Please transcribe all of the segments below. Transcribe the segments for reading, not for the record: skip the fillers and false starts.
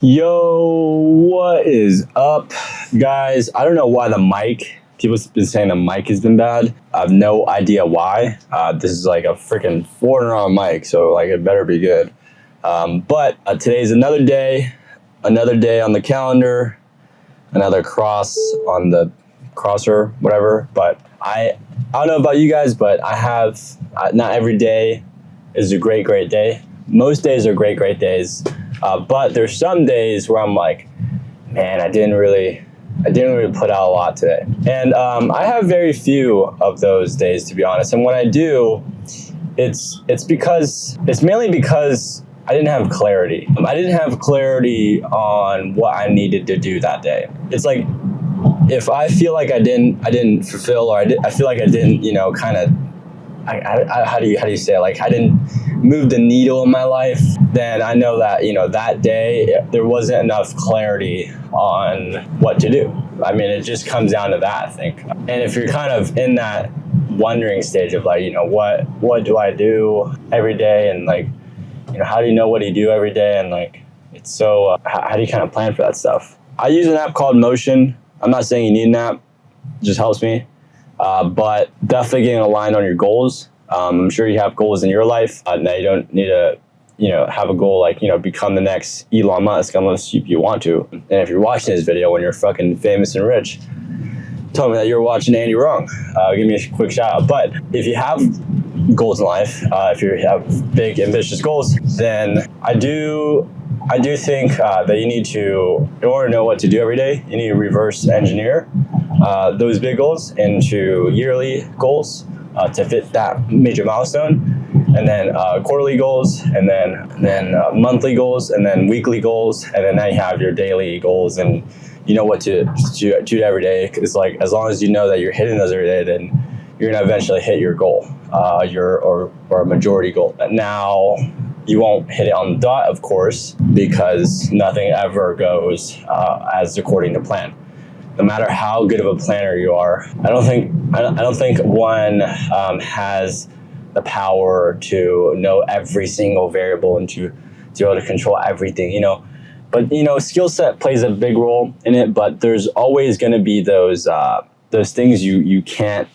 Yo, what is up, guys? I don't know why people's been saying the mic has been bad. I have no idea why. This is like a freaking $400 mic, so like it better be good. But today's another day on the calendar, another cross on the crosser, whatever. But I don't know about you guys, but I have, not every day is a great day. Most days are great days. But there's some days where I'm like, man, I didn't really put out a lot today. And I have very few of those days, to be honest. And when I do, it's mainly because I didn't have clarity. I didn't have clarity on what I needed to do that day. It's like, if I feel like I didn't fulfill, or I feel like I didn't, kind of, how do you say it? Like I didn't move the needle in my life, then I know that, that day there wasn't enough clarity on what to do. I mean, it just comes down to that, I think. And if you're kind of in that wondering stage of like, what do I do every day? And like, how do you know what you do every day? And like, it's so, how do you kind of plan for that stuff? I use an app called Motion. I'm not saying you need an app, it just helps me. But definitely getting aligned on your goals. I'm sure you have goals in your life. Now you don't need to, have a goal like, become the next Elon Musk unless you want to. And if you're watching this video when you're fucking famous and rich, tell me that you're watching Andy wrong. Give me a quick shout out. But if you have goals in life, if you have big ambitious goals, then I do think that you need to, in order to know what to do every day, you need to reverse engineer those big goals into yearly goals to fit that major milestone, and then quarterly goals, and then monthly goals, and then weekly goals, and then now you have your daily goals, and you know what to do every day. It's like, as long as you know that you're hitting those every day, then you're gonna eventually hit your goal, or a majority goal. Now, you won't hit it on the dot, of course, because nothing ever goes as according to plan. No matter how good of a planner you are, I don't think one has the power to know every single variable and to be able to control everything. But skill set plays a big role in it. But there's always going to be those things you can't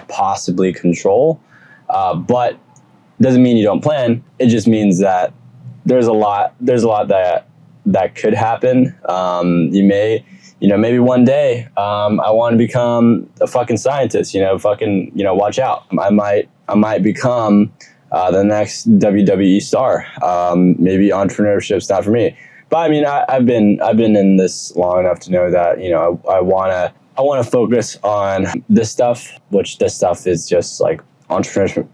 possibly control. But doesn't mean you don't plan. It just means that there's a lot that could happen. Maybe one day I want to become a fucking scientist. Watch out. I might become the next WWE star. Maybe entrepreneurship's not for me. But I mean, I've been in this long enough to know that I want to focus on this stuff, which this stuff is just like entrepreneurship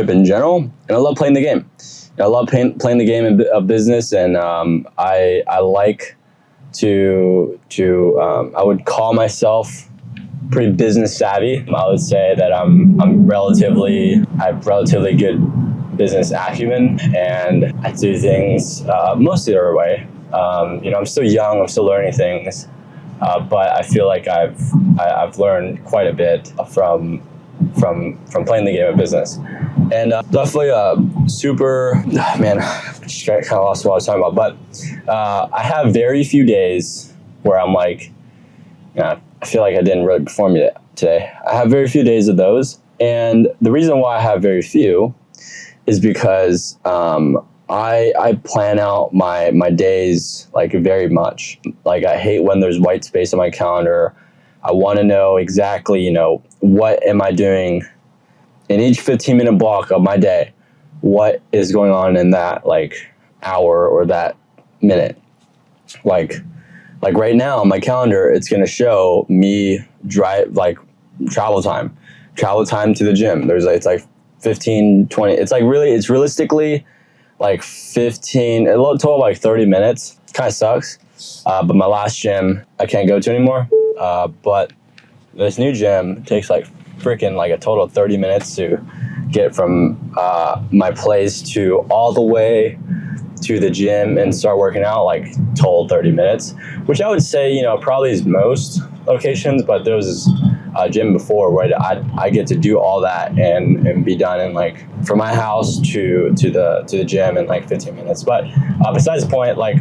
in general. And I love playing the game. I love playing the game of business, and I like to I would call myself pretty business savvy. I would say that I have relatively good business acumen, and I do things mostly the right way. I'm still young, I'm still learning things, but I feel like I've learned quite a bit from playing the game of business. And definitely man, I just kind of lost what I was talking about. But I have very few days where I'm like, I feel like I didn't really perform yet today. I have very few days of those. And the reason why I have very few is because I plan out my days like very much. Like, I hate when there's white space on my calendar. I want to know exactly, what am I doing in each 15-minute block of my day? What is going on in that like hour or that minute? Like right now on my calendar, it's going to show me travel time to the gym. It's like 15, 20. It's realistically like 15, a total of like 30 minutes. Kind of sucks. But my last gym I can't go to anymore. But this new gym takes like freaking like a total of 30 minutes to get from my place to all the way to the gym and start working out, like total 30 minutes, which I would say, probably is most locations, but those gym before, where I get to do all that and be done in like from my house to the gym in like 15 minutes. But besides the point, like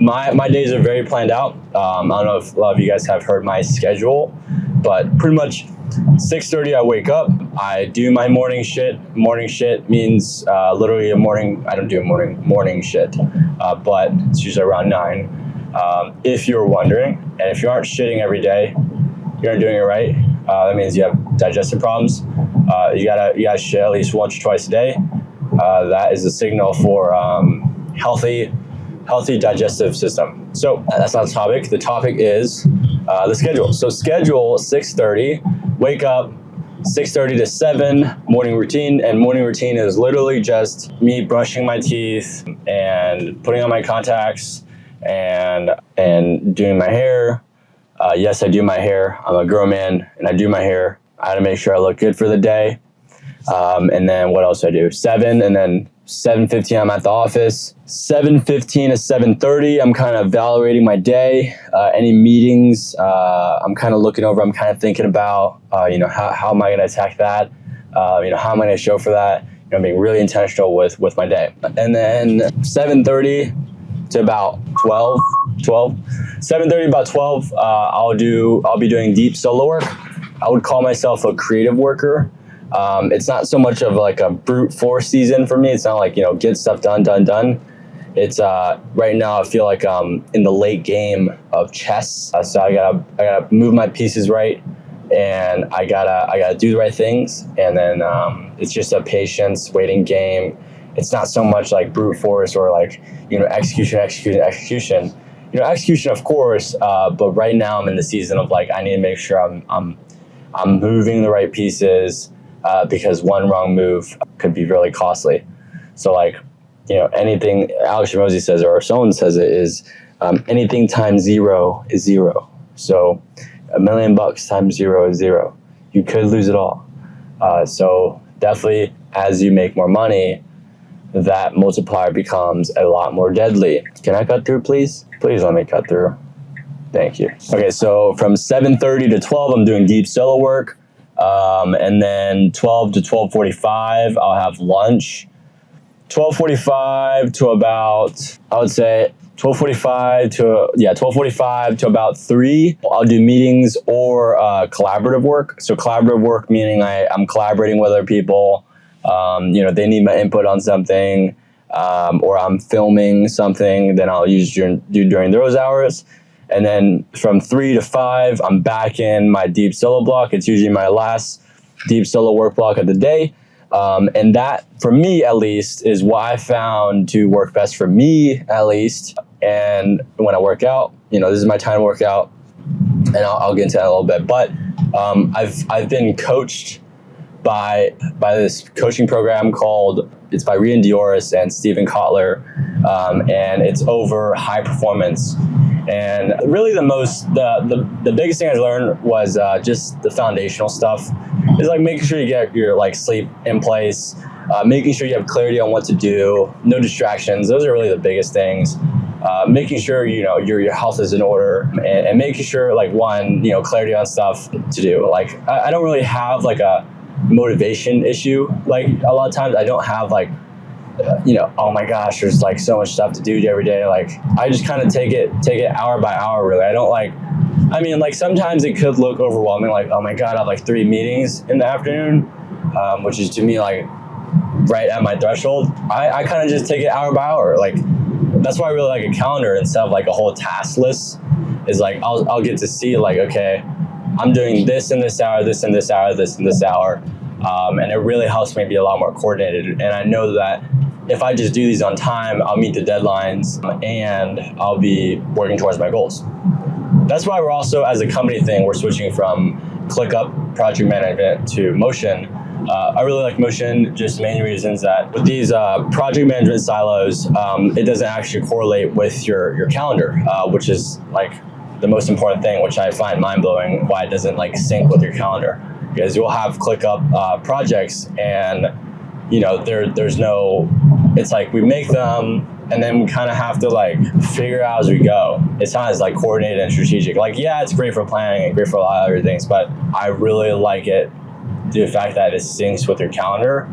my days are very planned out. I don't know if a lot of you guys have heard my schedule, but pretty much 6:30 I wake up. I do my morning shit. Morning shit means literally a morning. I don't do a morning shit, but it's usually around 9. If you're wondering, and if you aren't shitting every day, you're not doing it right. That means you have digestive problems. You gotta shit at least once or twice a day. That is a signal for healthy digestive system. So that's not the topic. The topic is the schedule. So schedule 6:30, wake up 6:30 to 7, morning routine. And morning routine is literally just me brushing my teeth and putting on my contacts and doing my hair. Yes, I do my hair. I'm a grown man and I do my hair. I had to make sure I look good for the day. And then what else do I do? 7, and then 7:15 I'm at the office. 7:15 to 7:30 I'm kind of evaluating my day. Any meetings I'm kind of looking over. I'm kind of thinking about how am I going to attack that? How am I going to show for that? Being really intentional with my day. And then 7:30 to about 12. 7:30 about 12 I'll be doing deep solo work. I would call myself a creative worker. It's not so much of like a brute force season for me. It's not like, get stuff done. It's right now I feel like I'm in the late game of chess. So I gotta move my pieces right, and I gotta do the right things. And then it's just a patience waiting game. It's not so much like brute force or like, execution. Execution of course, but right now I'm in the season of like, I need to make sure I'm moving the right pieces, because one wrong move could be really costly. So like, anything Alex Hormozi says, or someone says it, is anything times 0 is 0. So $1 million times 0 is 0. You could lose it all. So definitely as you make more money, that multiplier becomes a lot more deadly. Can I cut through, please? Please let me cut through. Thank you. Okay, so from 7:30 to 12, I'm doing deep solo work. And then 12 to 12:45, I'll have lunch. 12:45 to about, I would say 12:45 to about 3, I'll do meetings or collaborative work. So collaborative work meaning I'm collaborating with other people. They need my input on something, or I'm filming something, then I'll do during those hours. And then from 3 to 5, I'm back in my deep solo block. It's usually my last deep solo work block of the day. And that, for me at least, is what I found to work best for me at least. And when I work out, this is my time to work out, and I'll get into that a little bit. But I've been coached by this coaching program it's by Rian Dioris and Steven Kotler, and it's over high performance. And really the biggest thing I learned was just the foundational stuff. It's like making sure you get your like sleep in place, making sure you have clarity on what to do, no distractions. Those are really the biggest things. Making sure your health is in order, and making sure like clarity on stuff to do. Like I don't really have like a motivation issue. Like a lot of times I don't have like oh my gosh, there's like so much stuff to do every day. Like I just kind of take it hour by hour, really. I don't like sometimes it could look overwhelming, like, oh my God, I have like 3 meetings in the afternoon, which is to me like right at my threshold. I kind of just take it hour by hour. Like that's why I really like a calendar instead of like a whole task list. Is like I'll get to see like, okay, I'm doing this in this hour, this in this hour, this in this hour. And it really helps me be a lot more coordinated. And I know that if I just do these on time, I'll meet the deadlines and I'll be working towards my goals. That's why we're also, as a company thing, we're switching from ClickUp project management to Motion. I really like Motion, just the main reasons that with these project management silos, it doesn't actually correlate with your calendar, which is like the most important thing, which I find mind-blowing, why it doesn't like sync with your calendar. Because you'll have ClickUp projects and there's no, it's like we make them and then we kind of have to like figure out as we go. It's not as like coordinated and strategic. Like, yeah, it's great for planning and great for a lot of other things, but I really like it due to the fact that it syncs with your calendar,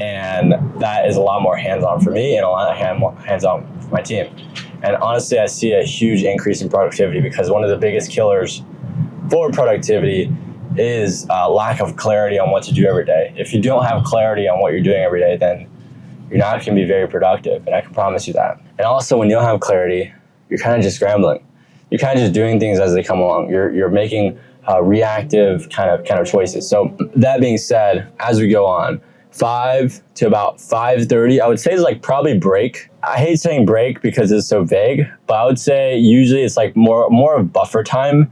and that is a lot more hands-on for me and a lot of hands-on for my team. And honestly, I see a huge increase in productivity, because one of the biggest killers for productivity is lack of clarity on what to do every day. If you don't have clarity on what you're doing every day, then you're not going to be very productive, and I can promise you that. And also, when you don't have clarity, you're kind of just scrambling. You're kind of just doing things as they come along. You're making reactive kind of choices. So that being said, as we go on, 5 to about 5:30, I would say is like probably break. I hate saying break because it's so vague, but I would say usually it's like more of buffer time.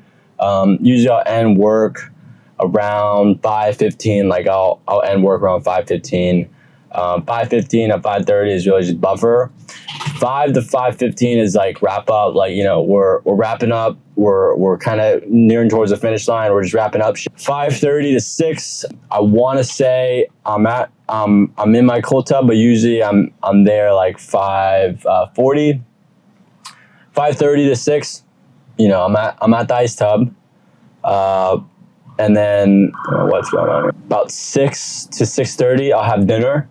Usually I'll end work around 5:15. Like I'll end work around 5:15. 5:15 to 5:30 is really just buffer. 5 to 5:15 is like wrap up. Like, you know, we're wrapping up. We're kind of nearing towards the finish line. We're just wrapping up. 5:30 to 6. I want to say I'm in my cold tub, but usually I'm there like 5:40. 5:30 to 6. You know, I'm at the ice tub. And then what's going on here? About 6 to 6:30, I'll have dinner.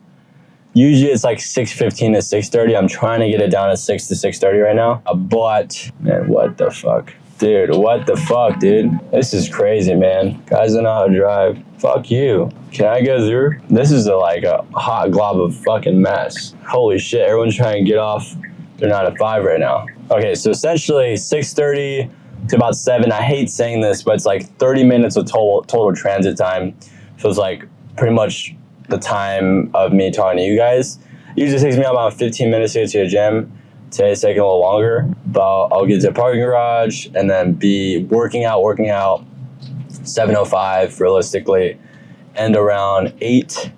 Usually it's like 6:15 to 6:30. I'm trying to get it down to 6 to 6:30 right now. But man, what the fuck? Dude, what the fuck, dude? This is crazy, man. Guys don't know how to drive. Fuck you. Can I go through? This is like a hot glob of fucking mess. Holy shit, everyone's trying to get off. They're not at 5 right now. Okay, so essentially 6:30 to about 7. I hate saying this, but it's like 30 minutes of total transit time. So it's like pretty much the time of me talking to you guys. It usually takes me about 15 minutes to get to the gym. Today it's taking a little longer, but I'll get to the parking garage and then be working out 7:05 realistically, and around 8.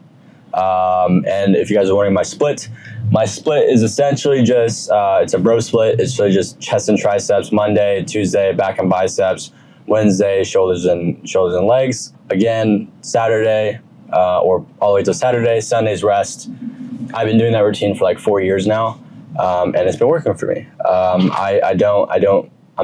And if you guys are wondering my split is essentially just, it's a bro split. It's really just chest and triceps Monday, Tuesday, back and biceps, Wednesday, shoulders and legs. Again, Saturday, or all the way till Saturday, Sunday's rest. I've been doing that routine for like 4 years now. And it's been working for me. I'm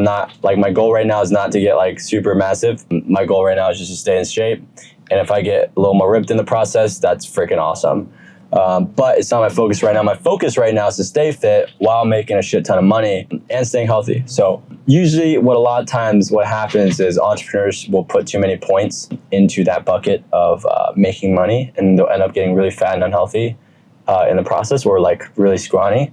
not like, my goal right now is not to get like super massive. My goal right now is just to stay in shape. And if I get a little more ripped in the process, that's freaking awesome. But it's not my focus right now. My focus right now is to stay fit while making a shit ton of money and staying healthy. So usually what happens is entrepreneurs will put too many points into that bucket of making money, and they'll end up getting really fat and unhealthy in the process, or like really scrawny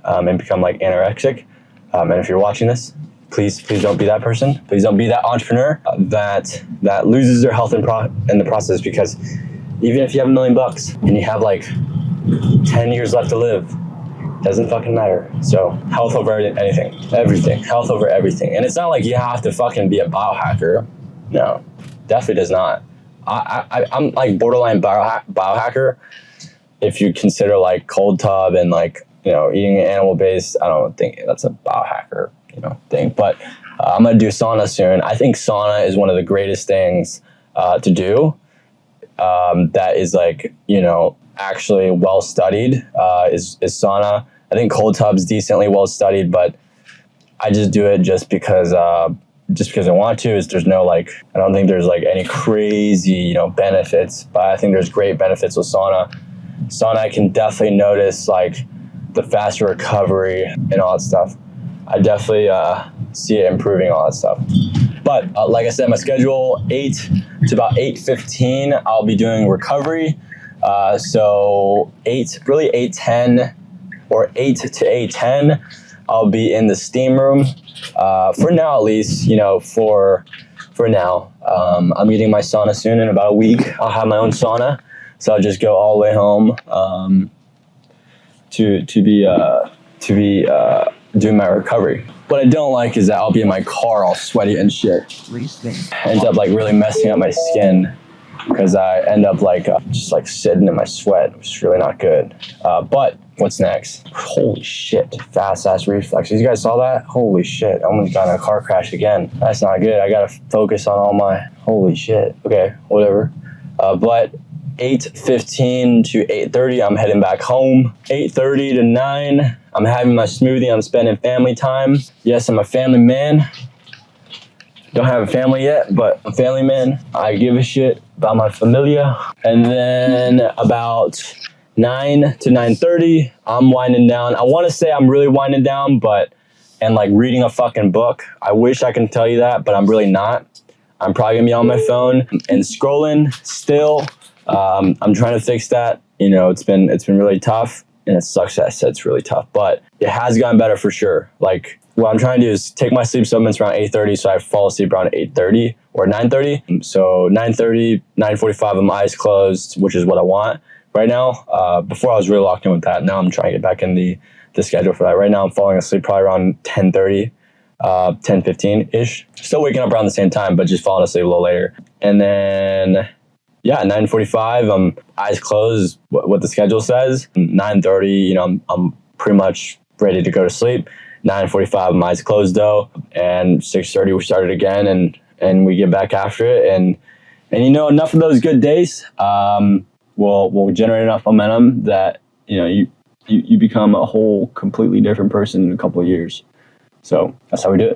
and become like anorexic. And if you're watching this, please don't be that person. Please don't be that entrepreneur that loses their health in the process, because even if you have $1 million and you have like 10 years left to live, doesn't fucking matter. So health over everything, health over everything. And it's not like you have to fucking be a biohacker. No, definitely does not. I'm like borderline biohacker if you consider like cold tub and like, you know, eating animal based. I don't think that's a biohacker, you know, thing. But I'm gonna do sauna soon. I think sauna is one of the greatest things to do. That is like, you know, actually well studied, is sauna. I think cold tub's decently well studied, but I just do it just because I want to. There's no like, I don't think there's like any crazy, you know, benefits, but I think there's great benefits with sauna. Sauna, I can definitely notice like the faster recovery and all that stuff. I definitely see it improving all that stuff. But like I said, my schedule 8 to about 8:15, I'll be doing recovery. So 8:10 or 8 to 8:10, I'll be in the steam room. For now, at least, you know, for now, I'm getting my sauna soon. In about a week, I'll have my own sauna. So I'll just go all the way home to be doing my recovery. What I don't like is that I'll be in my car all sweaty and shit. Ends up like really messing up my skin, because I end up like just like sitting in my sweat, which is really not good. But what's next? Holy shit, fast ass reflexes. You guys saw that? Holy shit, I almost got in a car crash again. That's not good. I gotta focus on all my, holy shit. Okay, whatever. But 8:15 to 8:30, I'm heading back home. 8:30 to 9, I'm having my smoothie. I'm spending family time. Yes, I'm a family man. Don't have a family yet, but I'm a family man. I give a shit about my familia. And then about 9 to 9:30, I'm winding down. I want to say I'm really winding down, and like reading a fucking book. I wish I can tell you that, but I'm really not. I'm probably gonna be on my phone and scrolling still. I'm trying to fix that. You know, it's been really tough, and it sucks that I said it's really tough, but it has gotten better for sure. Like, what I'm trying to do is take my sleep supplements around 8:30, so I fall asleep around 8:30 or 9:30. So 9:30, 9:45, I'm eyes closed, which is what I want right now. Before I was really locked in with that. Now I'm trying to get back in the schedule for that. Right now I'm falling asleep probably around 10:30, 10:15-ish. Still waking up around the same time, but just falling asleep a little later. And then, yeah, 9:45, I'm eyes closed, what the schedule says. 9:30, you know, I'm pretty much ready to go to sleep. 9:45, my eyes closed though, and 6:30 we started again, and we get back after it, and you know, enough of those good days will generate enough momentum that, you know, you become a whole completely different person in a couple of years. So that's how we do it.